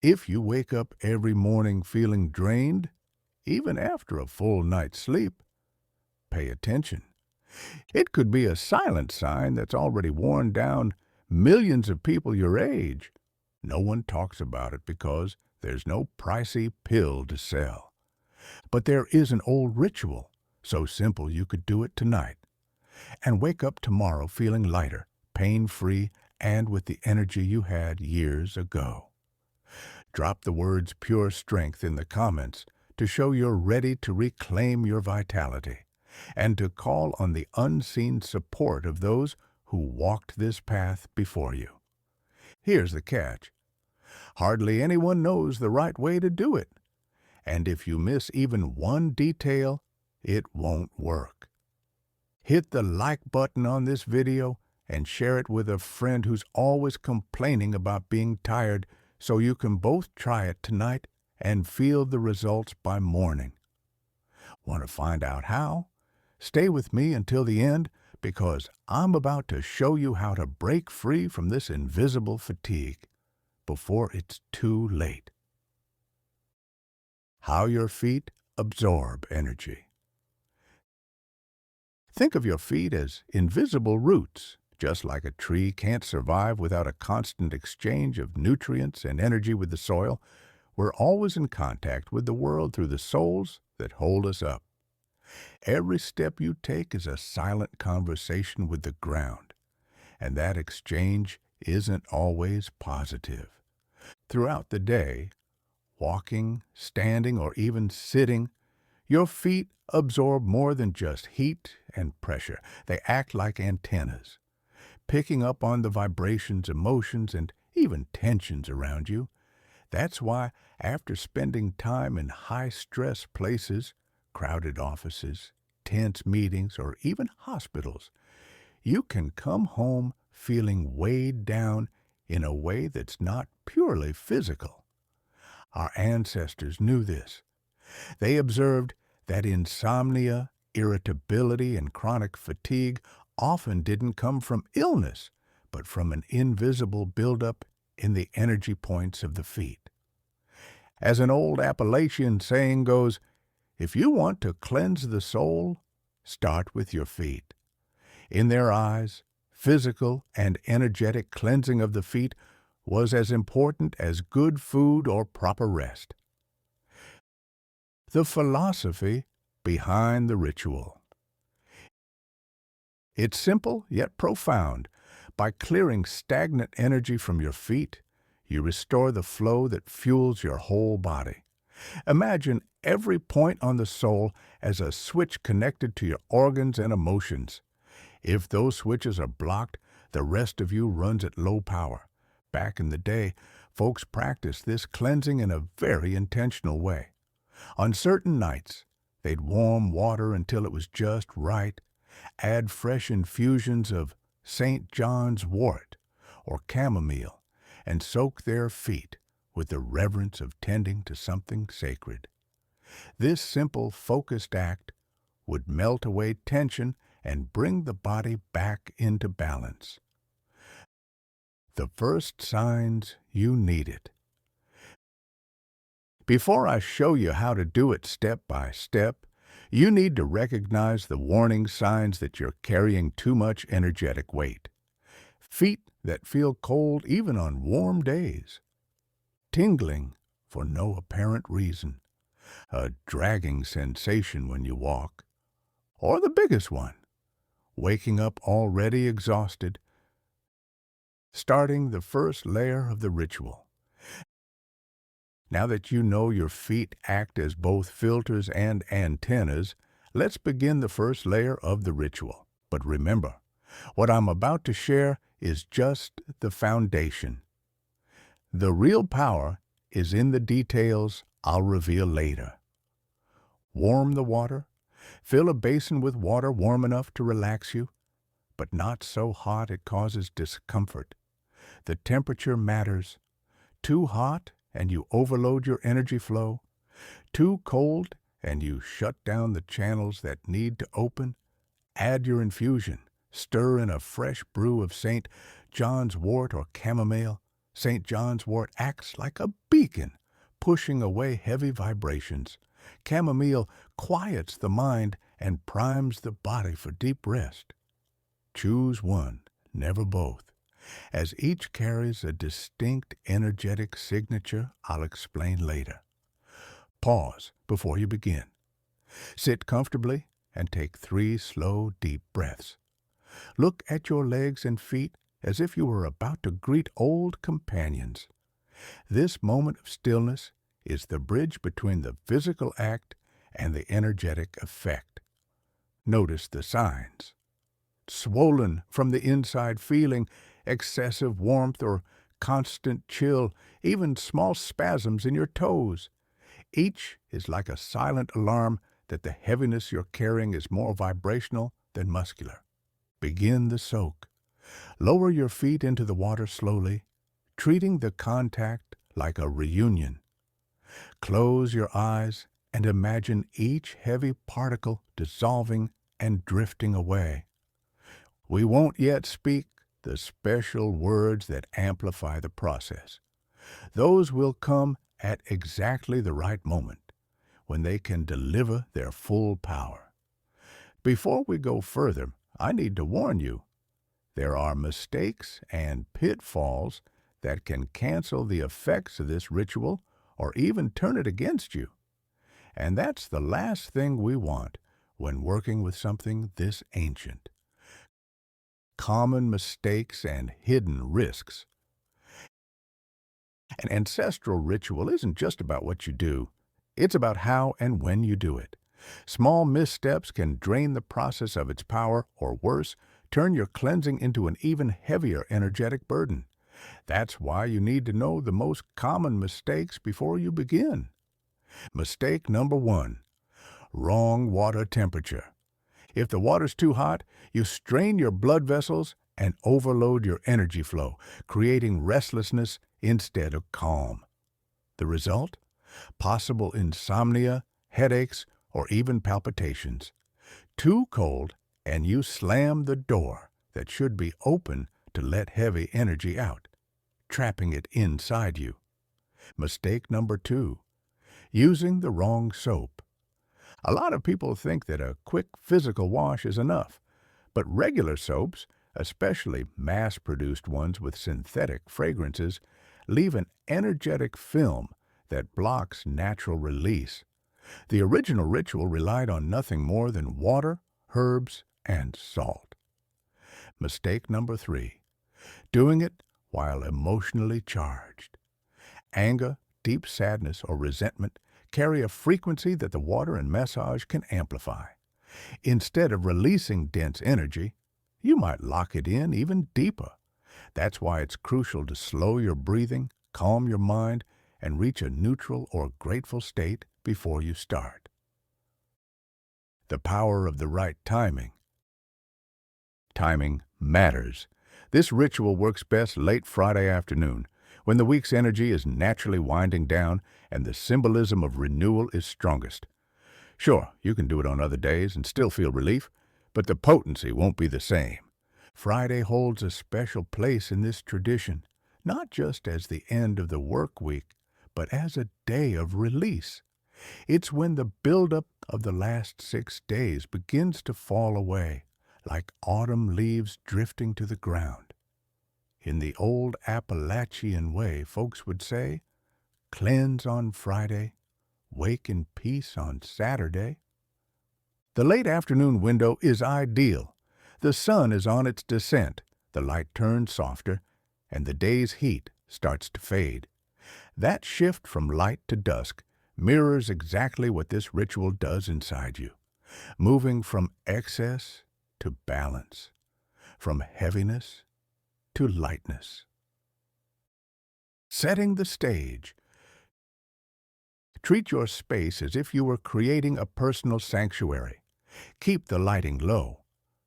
If you wake up every morning feeling drained, even after a full night's sleep, pay attention. It could be a silent sign that's already worn down millions of people your age. No one talks about it because there's no pricey pill to sell. But there is an old ritual, so simple you could do it tonight, and wake up tomorrow feeling lighter, pain-free, and with the energy you had years ago. Drop the words pure strength in the comments to show you're ready to reclaim your vitality and to call on the unseen support of those who walked this path before you. Here's the catch. Hardly anyone knows the right way to do it, and if you miss even one detail, it won't work. Hit the like button on this video and share it with a friend who's always complaining about being tired so you can both try it tonight and feel the results by morning. Want to find out how? Stay with me until the end because I'm about to show you how to break free from this invisible fatigue before it's too late. How your feet absorb energy. Think of your feet as invisible roots. Just like a tree can't survive without a constant exchange of nutrients and energy with the soil, we're always in contact with the world through the soles that hold us up. Every step you take is a silent conversation with the ground, and that exchange isn't always positive. Throughout the day, walking, standing, or even sitting, your feet absorb more than just heat and pressure. They act like antennas, picking up on the vibrations, emotions, and even tensions around you. That's why, after spending time in high-stress places, crowded offices, tense meetings, or even hospitals, you can come home feeling weighed down in a way that's not purely physical. Our ancestors knew this. They observed that insomnia, irritability, and chronic fatigue often didn't come from illness, but from an invisible buildup in the energy points of the feet. As an old Appalachian saying goes, if you want to cleanse the soul, start with your feet. In their eyes, physical and energetic cleansing of the feet was as important as good food or proper rest. The philosophy behind the ritual. It's simple yet profound. By clearing stagnant energy from your feet, you restore the flow that fuels your whole body. Imagine every point on the sole as a switch connected to your organs and emotions. If those switches are blocked, the rest of you runs at low power. Back in the day, folks practiced this cleansing in a very intentional way. On certain nights, they'd warm water until it was just right, add fresh infusions of St. John's wort or chamomile, and soak their feet with the reverence of tending to something sacred. This simple, focused act would melt away tension and bring the body back into balance. The first signs you need it. Before I show you how to do it step by step, you need to recognize the warning signs that you're carrying too much energetic weight. Feet that feel cold even on warm days. Tingling for no apparent reason. A dragging sensation when you walk. Or the biggest one, waking up already exhausted. Starting the first layer of the ritual. Now that you know your feet act as both filters and antennas, let's begin the first layer of the ritual. But remember, what I'm about to share is just the foundation. The real power is in the details I'll reveal later. Warm the water. Fill a basin with water warm enough to relax you, but not so hot it causes discomfort. The temperature matters. Too hot and you overload your energy flow. Too cold and you shut down the channels that need to open. Add your infusion. Stir in a fresh brew of St. John's wort or chamomile. St. John's wort acts like a beacon, pushing away heavy vibrations. Chamomile quiets the mind and primes the body for deep rest. Choose one, never both, as each carries a distinct energetic signature I'll explain later. Pause before you begin. Sit comfortably and take 3 slow, deep breaths. Look at your legs and feet as if you were about to greet old companions. This moment of stillness is the bridge between the physical act and the energetic effect. Notice the signs. Swollen from the inside feeling, excessive warmth or constant chill, even small spasms in your toes. Each is like a silent alarm that the heaviness you're carrying is more vibrational than muscular. Begin the soak. Lower your feet into the water slowly, treating the contact like a reunion. Close your eyes and imagine each heavy particle dissolving and drifting away. We won't yet speak the special words that amplify the process. Those will come at exactly the right moment, when they can deliver their full power. Before we go further, I need to warn you, there are mistakes and pitfalls that can cancel the effects of this ritual or even turn it against you. And that's the last thing we want when working with something this ancient. Common mistakes and hidden risks. An ancestral ritual isn't just about what you do, it's about how and when you do it. Small missteps can drain the process of its power, or worse, turn your cleansing into an even heavier energetic burden. That's why you need to know the most common mistakes before you begin. Mistake number 1, wrong water temperature. If the water's too hot, you strain your blood vessels and overload your energy flow, creating restlessness instead of calm. The result? Possible insomnia, headaches, or even palpitations. Too cold, and you slam the door that should be open to let heavy energy out, trapping it inside you. Mistake number 2, using the wrong soap. A lot of people think that a quick physical wash is enough, but regular soaps, especially mass-produced ones with synthetic fragrances, leave an energetic film that blocks natural release. The original ritual relied on nothing more than water, herbs, and salt. Mistake number 3, doing it while emotionally charged. Anger, deep sadness, or resentment carry a frequency that the water and massage can amplify. Instead of releasing dense energy, you might lock it in even deeper. That's why it's crucial to slow your breathing, calm your mind, and reach a neutral or grateful state before you start. The power of the right timing. Timing matters. This ritual works best late Friday afternoon, when the week's energy is naturally winding down and the symbolism of renewal is strongest. Sure, you can do it on other days and still feel relief, but the potency won't be the same. Friday holds a special place in this tradition, not just as the end of the work week, but as a day of release. It's when the buildup of the last 6 days begins to fall away, like autumn leaves drifting to the ground. In the old Appalachian way, folks would say, cleanse on Friday, wake in peace on Saturday. The late afternoon window is ideal. The sun is on its descent, the light turns softer, and the day's heat starts to fade. That shift from light to dusk mirrors exactly what this ritual does inside you, moving from excess to balance, from heaviness to lightness. Setting the stage. Treat your space as if you were creating a personal sanctuary. Keep the lighting low.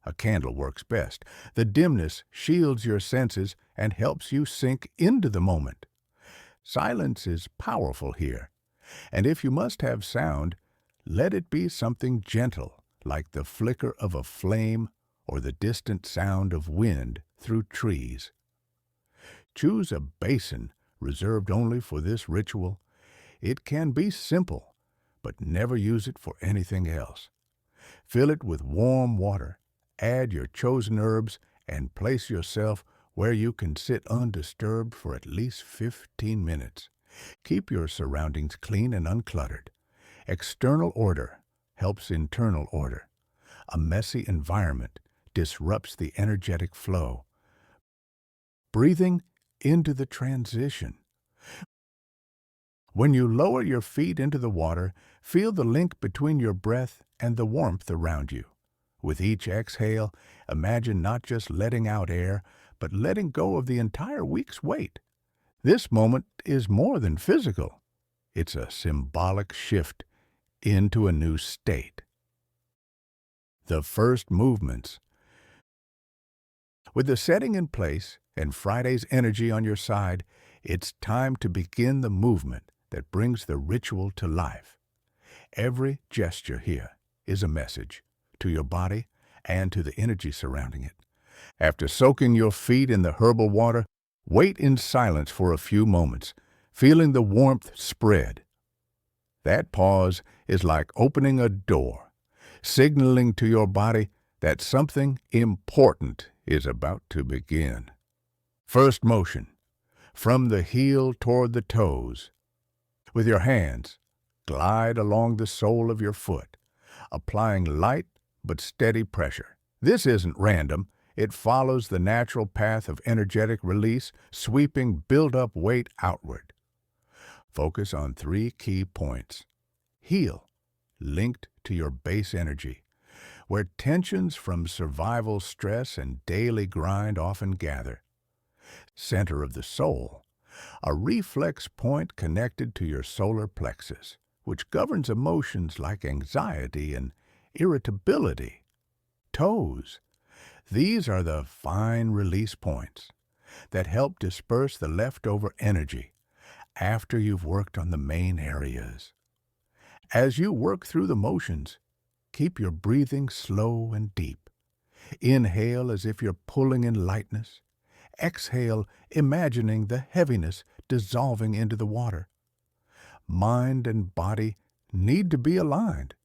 A candle works best. The dimness shields your senses and helps you sink into the moment. Silence is powerful here, and if you must have sound, let it be something gentle, like the flicker of a flame or the distant sound of wind through trees. Choose a basin reserved only for this ritual. It can be simple, but never use it for anything else. Fill it with warm water, add your chosen herbs, and place yourself where you can sit undisturbed for at least 15 minutes. Keep your surroundings clean and uncluttered. External order helps internal order. A messy environment disrupts the energetic flow. Breathing into the transition. When you lower your feet into the water, feel the link between your breath and the warmth around you. With each exhale, imagine not just letting out air, but letting go of the entire week's weight. This moment is more than physical. It's a symbolic shift into a new state. The first movements. With the setting in place and Friday's energy on your side, it's time to begin the movement that brings the ritual to life. Every gesture here is a message to your body and to the energy surrounding it. After soaking your feet in the herbal water, wait in silence for a few moments, feeling the warmth spread. That pause is like opening a door, signaling to your body that something important is about to begin. First motion, from the heel toward the toes. With your hands, glide along the sole of your foot, applying light but steady pressure. This isn't random. It follows the natural path of energetic release, sweeping build-up weight outward. Focus on 3 key points. Heel, linked to your base energy, where tensions from survival stress and daily grind often gather. Center of the soul, a reflex point connected to your solar plexus, which governs emotions like anxiety and irritability. Toes, these are the fine release points that help disperse the leftover energy after you've worked on the main areas. As you work through the motions, keep your breathing slow and deep. Inhale as if you're pulling in lightness. Exhale, imagining the heaviness dissolving into the water. Mind and body need to be aligned.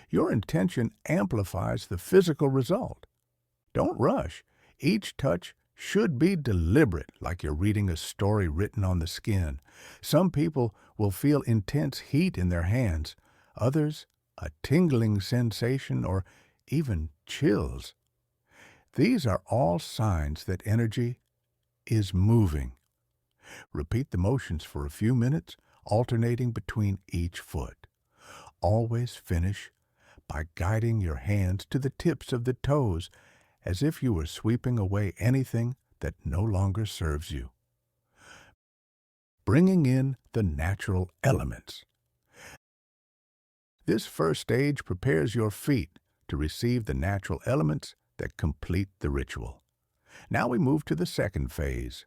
Your intention amplifies the physical result. Don't rush. Each touch should be deliberate, like you're reading a story written on the skin. Some people will feel intense heat in their hands, others a tingling sensation or even chills. These are all signs that energy is moving. Repeat the motions for a few minutes, alternating between each foot. Always finish by guiding your hands to the tips of the toes as if you were sweeping away anything that no longer serves you. Bringing in the natural elements. This first stage prepares your feet to receive the natural elements that complete the ritual. Now we move to the second phase,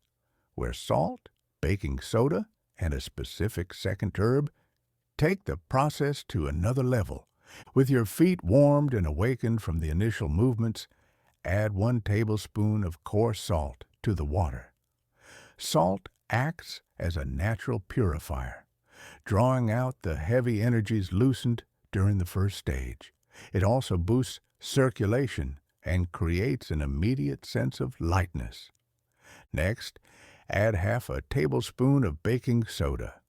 where salt, baking soda, and a specific second herb take the process to another level. With your feet warmed and awakened from the initial movements, add 1 tablespoon of coarse salt to the water. Salt acts as a natural purifier, drawing out the heavy energies loosened during the first stage. It also boosts circulation and creates an immediate sense of lightness. Next, add half a tablespoon of baking soda.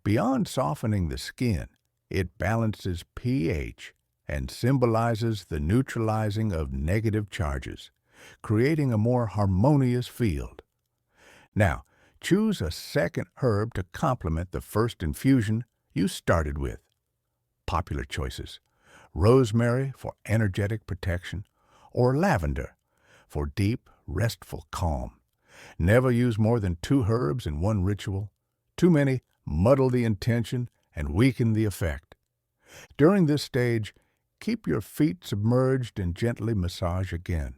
Beyond softening the skin, it balances pH and symbolizes the neutralizing of negative charges, creating a more harmonious field. Now, choose a second herb to complement the first infusion you started with. Popular choices: rosemary for energetic protection, or lavender for deep, restful calm. Never use more than 2 herbs in one ritual. Too many muddle the intention and weaken the effect. During this stage, keep your feet submerged and gently massage again,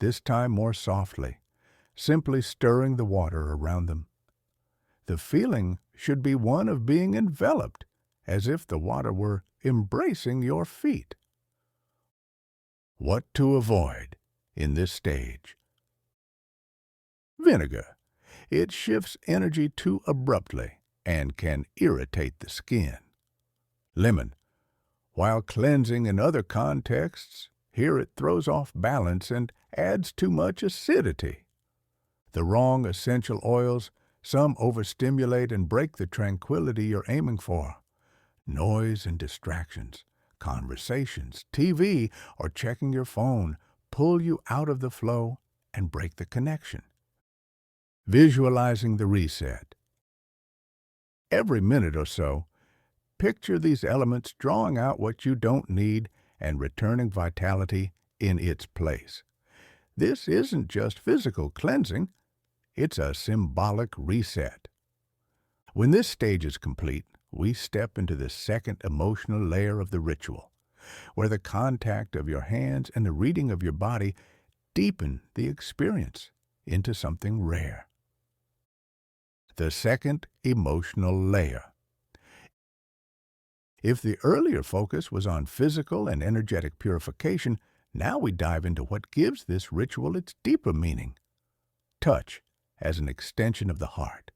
this time more softly, simply stirring the water around them. The feeling should be one of being enveloped, as if the water were embracing your feet. What to avoid in this stage? Vinegar. It shifts energy too abruptly and can irritate the skin. Lemon. While cleansing in other contexts, here it throws off balance and adds too much acidity. The wrong essential oils, some overstimulate and break the tranquility you're aiming for. Noise and distractions, conversations, TV, or checking your phone pull you out of the flow and break the connection. Visualizing the reset. Every minute or so, picture these elements drawing out what you don't need and returning vitality in its place. This isn't just physical cleansing, it's a symbolic reset. When this stage is complete, we step into the second emotional layer of the ritual, where the contact of your hands and the reading of your body deepen the experience into something rare. The second emotional layer. If the earlier focus was on physical and energetic purification, now we dive into what gives this ritual its deeper meaning. Touch as an extension of the heart.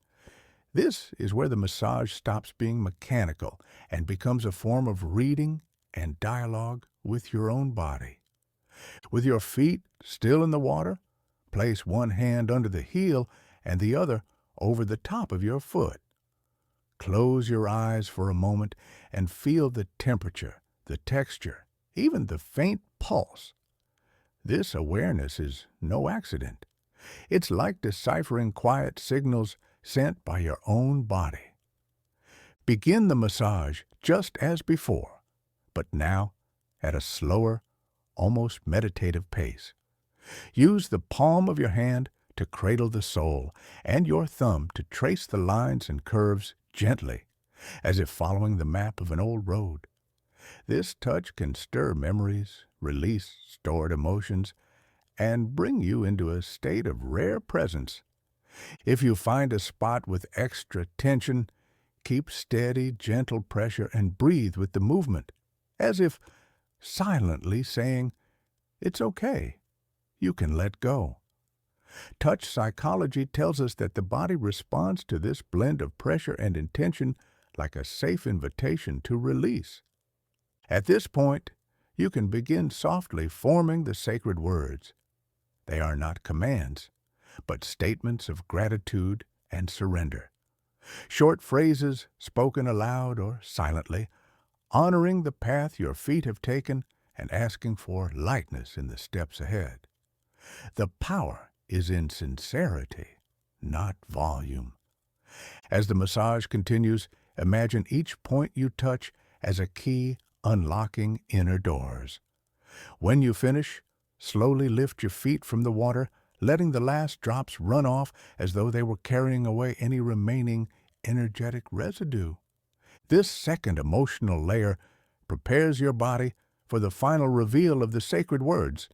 This is where the massage stops being mechanical and becomes a form of reading and dialogue with your own body. With your feet still in the water, place one hand under the heel and the other over the top of your foot. Close your eyes for a moment and feel the temperature, the texture, even the faint pulse. This awareness is no accident. It's like deciphering quiet signals sent by your own body. Begin the massage just as before, but now at a slower, almost meditative pace. Use the palm of your hand to cradle the sole and your thumb to trace the lines and curves gently, as if following the map of an old road. This touch can stir memories, release stored emotions, and bring you into a state of rare presence. If you find a spot with extra tension, keep steady, gentle pressure and breathe with the movement, as if silently saying, "It's okay. You can let go." Touch psychology tells us that the body responds to this blend of pressure and intention like a safe invitation to release. At this point, you can begin softly forming the sacred words. They are not commands, but statements of gratitude and surrender. Short phrases spoken aloud or silently, honoring the path your feet have taken and asking for lightness in the steps ahead. The power is in sincerity, not volume. As the massage continues, imagine each point you touch as a key unlocking inner doors. When you finish, slowly lift your feet from the water, letting the last drops run off as though they were carrying away any remaining energetic residue. This second emotional layer prepares your body for the final reveal of the sacred words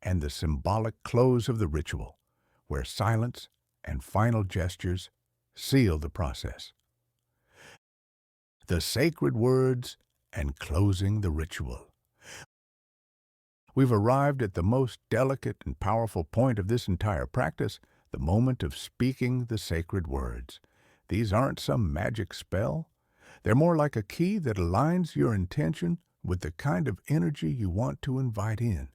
and the symbolic close of the ritual, where silence and final gestures seal the process. The sacred words and closing the ritual. We've arrived at the most delicate and powerful point of this entire practice, the moment of speaking the sacred words. These aren't some magic spell. They're more like a key that aligns your intention with the kind of energy you want to invite in.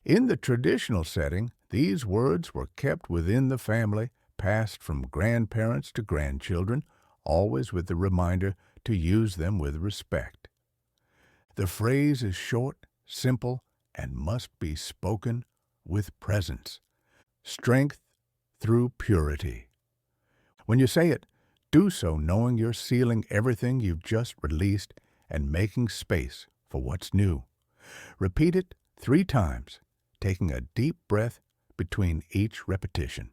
In the traditional setting, these words were kept within the family, passed from grandparents to grandchildren, always with the reminder to use them with respect. The phrase is short, simple, and must be spoken with presence. Strength through purity. When you say it, do so knowing you're sealing everything you've just released and making space for what's new. Repeat it 3 times, taking a deep breath between each repetition.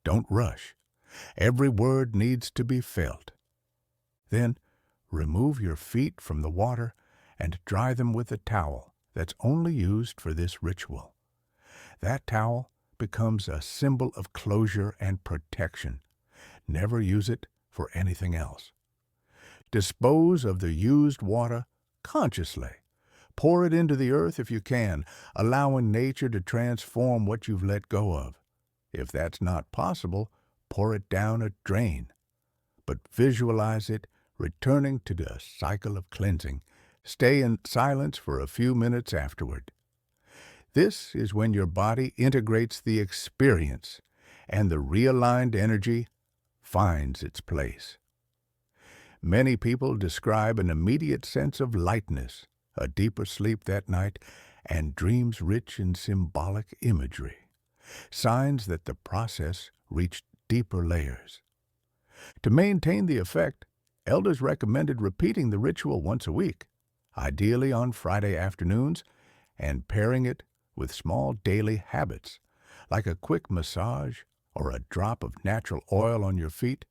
Don't rush. Every word needs to be felt. Then, remove your feet from the water and dry them with a towel that's only used for this ritual. That towel becomes a symbol of closure and protection. Never use it for anything else. Dispose of the used water consciously. Pour it into the earth if you can, allowing nature to transform what you've let go of. If that's not possible, pour it down a drain, but visualize it returning to the cycle of cleansing. Stay in silence for a few minutes afterward. This is when your body integrates the experience and the realigned energy finds its place. Many people describe an immediate sense of lightness, a deeper sleep that night, and dreams rich in symbolic imagery, signs that the process reached deeper layers. To maintain the effect, elders recommended repeating the ritual once a week, ideally on Friday afternoons, and pairing it with small daily habits, like a quick massage or a drop of natural oil on your feet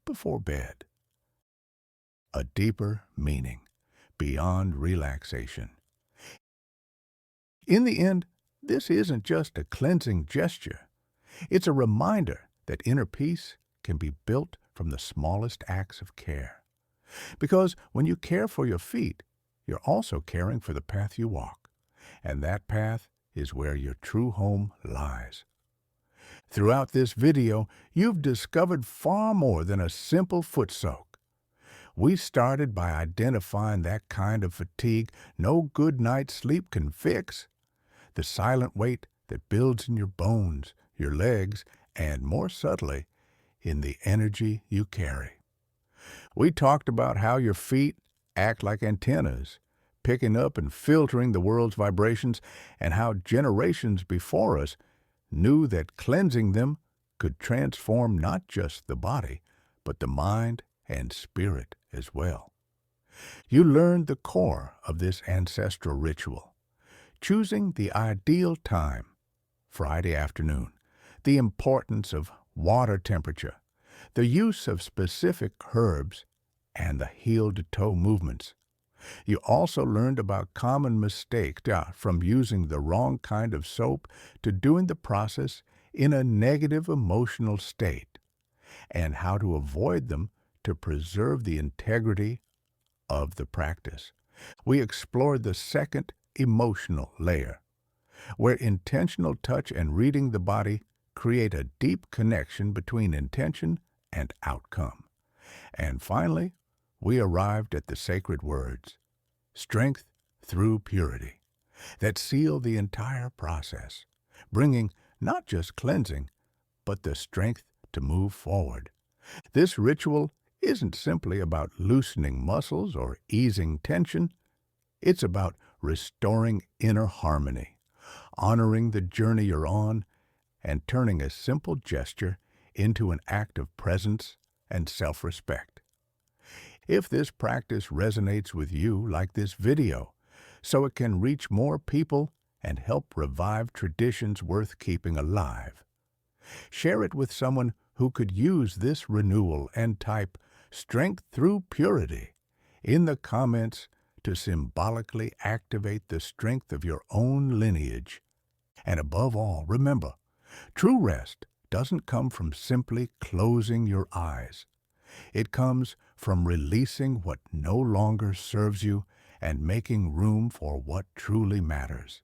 before bed. A deeper meaning, beyond relaxation. In the end, this isn't just a cleansing gesture. It's a reminder that inner peace can be built from the smallest acts of care. Because when you care for your feet, you're also caring for the path you walk, and that path is where your true home lies. Throughout this video, you've discovered far more than a simple foot soak. We started by identifying that kind of fatigue no good night's sleep can fix, the silent weight that builds in your bones, your legs, and more subtly, in the energy you carry. We talked about how your feet act like antennas, picking up and filtering the world's vibrations, and how generations before us knew that cleansing them could transform not just the body, but the mind and spirit as well. You learned the core of this ancestral ritual, choosing the ideal time, Friday afternoon, the importance of water temperature, the use of specific herbs, and the heel-to-toe movements. You also learned about common mistakes, from using the wrong kind of soap to doing the process in a negative emotional state, and how to avoid them to preserve the integrity of the practice. We explored the second emotional layer, where intentional touch and reading the body create a deep connection between intention and outcome. And finally, we arrived at the sacred words, strength through purity, that seal the entire process, bringing not just cleansing, but the strength to move forward. This ritual isn't simply about loosening muscles or easing tension. It's about restoring inner harmony, honoring the journey you're on, and turning a simple gesture into an act of presence and self-respect. If this practice resonates with you like this video, so it can reach more people and help revive traditions worth keeping alive, share it with someone who could use this renewal and type "Strength Through Purity" in the comments to symbolically activate the strength of your own lineage. And above all, remember, true rest doesn't come from simply closing your eyes. It comes from releasing what no longer serves you and making room for what truly matters.